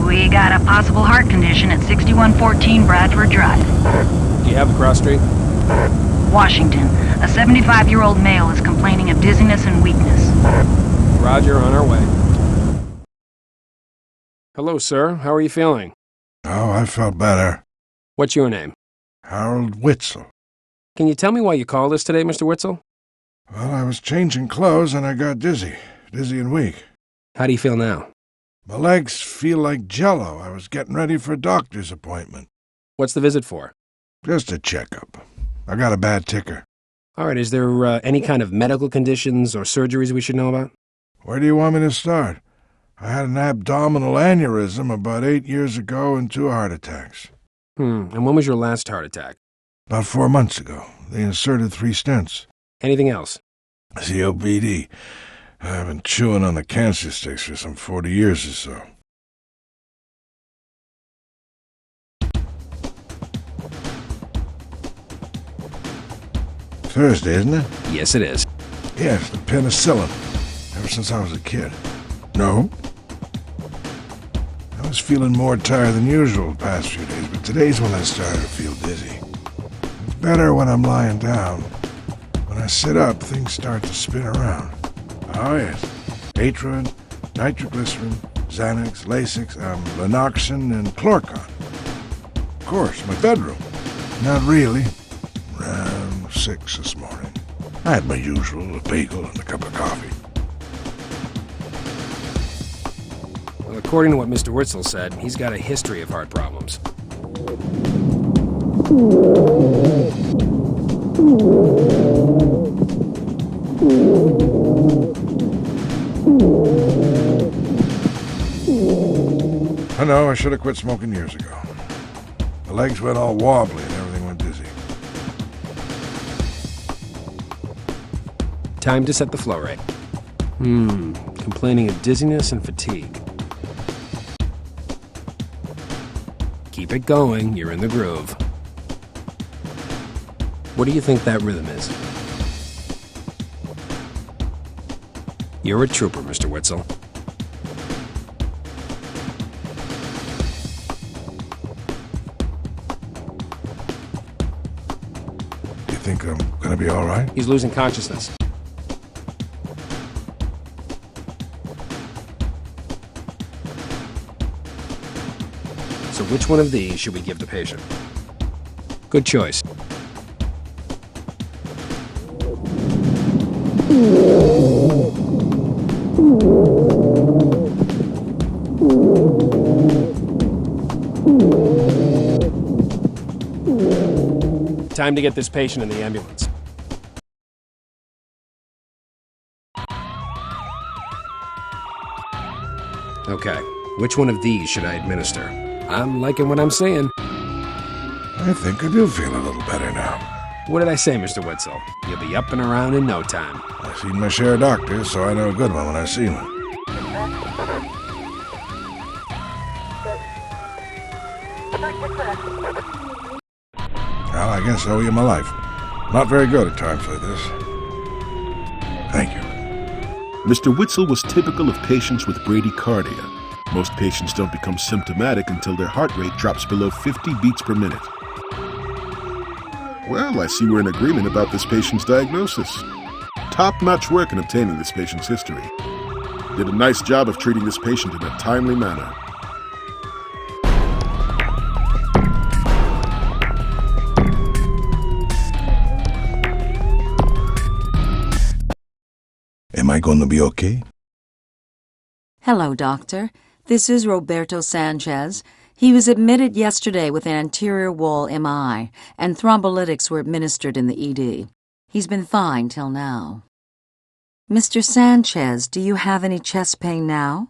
We got a possible heart condition at 6114 Bradford Drive. Do you have the cross street? Washington. A 75-year-old male is complaining of dizziness and weakness. Roger, on our way. Hello, sir. How are you feeling? Oh, I felt better. What's your name? Harold Witzel. Can you tell me why you called us today, Mr. Witzel? Well, I was changing clothes and I got dizzy and weak. How do you feel now? My legs feel like jello. I was getting ready for a doctor's appointment. What's the visit for? Just a checkup. I got a bad ticker. All right, is there any kind of medical conditions or surgeries we should know about? Where do you want me to start? I had an abdominal aneurysm about 8 years ago and 2 heart attacks. And when was your last heart attack? About 4 months ago. They inserted 3 stents. Anything else? COPD. I've been chewing on the cancer sticks for some 40 years or so. Thursday, isn't it? Yes, it is. Yes, the penicillin. Ever since I was a kid. No. I was feeling more tired than usual the past few days, but today's when I started to feel dizzy. It's better when I'm lying down. When I sit up, things start to spin around. Oh, yes. Atrium, nitroglycerin, Xanax, Lasix, Lanoxin, and Chlorcon. Of course, my bedroom. Not really. Around 6 this morning. I had my usual, a bagel and a cup of coffee. Well, according to what Mr. Witzel said, he's got a history of heart problems. I know, I should have quit smoking years ago. My legs went all wobbly and everything went dizzy. Time to set the flow rate. Complaining of dizziness and fatigue. Keep it going, you're in the groove. What do you think that rhythm is? You're a trooper, Mr. Witzel. You think I'm gonna be all right? He's losing consciousness. So which one of these should we give the patient? Good choice. Time to get this patient in the ambulance. Okay, which one of these should I administer? I'm liking what I'm seeing. I think I do feel a little better now. What did I say, Mr. Witzel? You'll be up and around in no time. I've seen my share of doctors, so I know a good one when I see one. Well, I guess I owe you my life. Not very good at times like this. Thank you. Mr. Witzel was typical of patients with bradycardia. Most patients don't become symptomatic until their heart rate drops below 50 beats per minute. Well, I see we're in agreement about this patient's diagnosis. Top-notch work in obtaining this patient's history. Did a nice job of treating this patient in a timely manner. Am I going to be okay? Hello, doctor. This is Roberto Sanchez. He was admitted yesterday with an anterior wall MI, and thrombolytics were administered in the ED. He's been fine till now. Mr. Sanchez, do you have any chest pain now?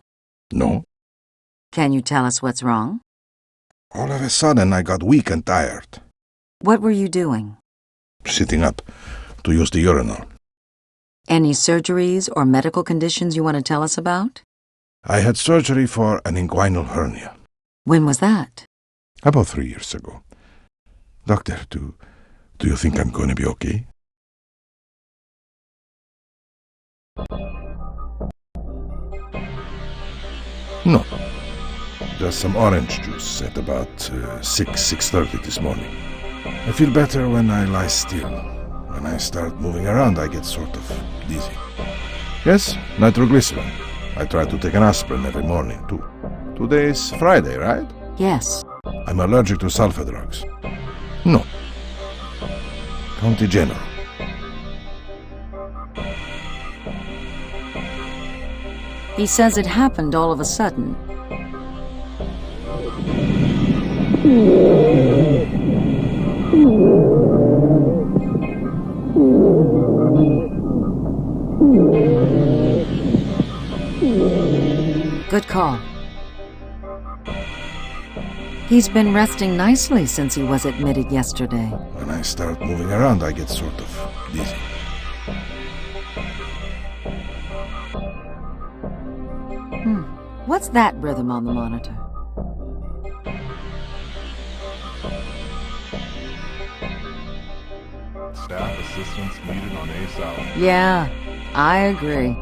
No. Can you tell us what's wrong? All of a sudden, I got weak and tired. What were you doing? Sitting up to use the urinal. Any surgeries or medical conditions you want to tell us about? I had surgery for an inguinal hernia. When was that? About 3 years ago. Doctor, do you think I'm going to be okay? No. Just some orange juice at about 6:30 this morning. I feel better when I lie still. When I start moving around, I get sort of dizzy. Yes, nitroglycerin. I try to take an aspirin every morning, too. Today's Friday, right? Yes. I'm allergic to sulfa drugs. No. County General. He says it happened all of a sudden. Good call. He's been resting nicely since he was admitted yesterday. When I start moving around, I get sort of dizzy. What's that rhythm on the monitor? Staff assistance needed on A South. Yeah, I agree.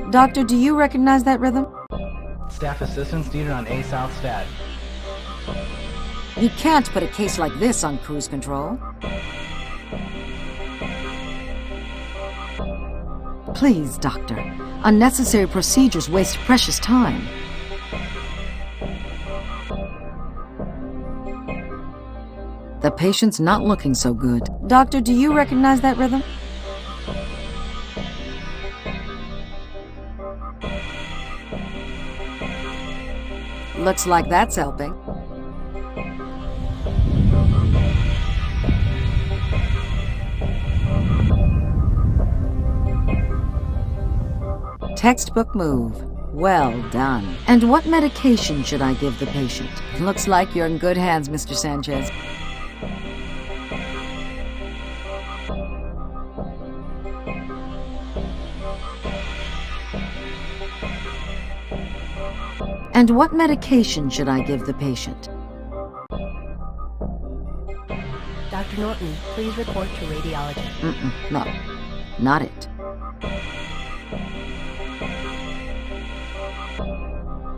Doctor, do you recognize that rhythm? Staff assistance needed on A South Stat. You can't put a case like this on cruise control. Please, Doctor. Unnecessary procedures waste precious time. The patient's not looking so good. Doctor, do you recognize that rhythm? Looks like that's helping. Textbook move. Well done. And what medication should I give the patient? Looks like you're in good hands, Mr. Sanchez. And what medication should I give the patient? Dr. Norton, please report to radiology. No, not it.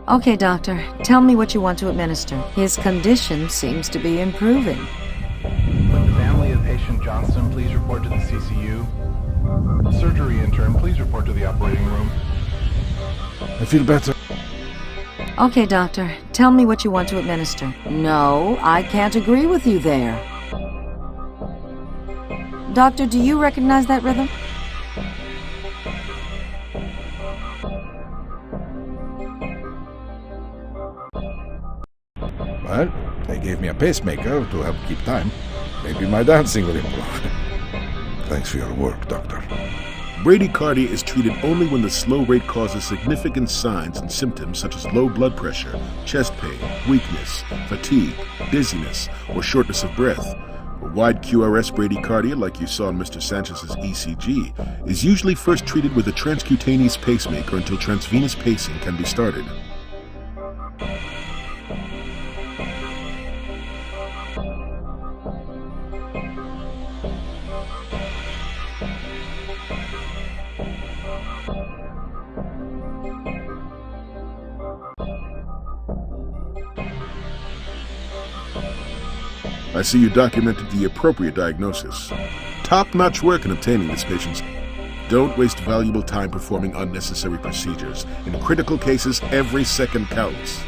Okay, doctor, tell me what you want to administer. His condition seems to be improving. Would the family of patient Johnston please report to the CCU? Surgery intern, please report to the operating room. I feel better. Okay, doctor, tell me what you want to administer. No, I can't agree with you there. Doctor, do you recognize that rhythm? Well, they gave me a pacemaker to help keep time. Maybe my dancing will improve. Thanks for your work, doctor. Bradycardia is treated only when the slow rate causes significant signs and symptoms such as low blood pressure, chest pain, weakness, fatigue, dizziness, or shortness of breath. A wide QRS bradycardia, like you saw in Mr. Sanchez's ECG, is usually first treated with a transcutaneous pacemaker until transvenous pacing can be started. I see you documented the appropriate diagnosis. Top-notch work in obtaining this patient's. Don't waste valuable time performing unnecessary procedures. In critical cases, every second counts.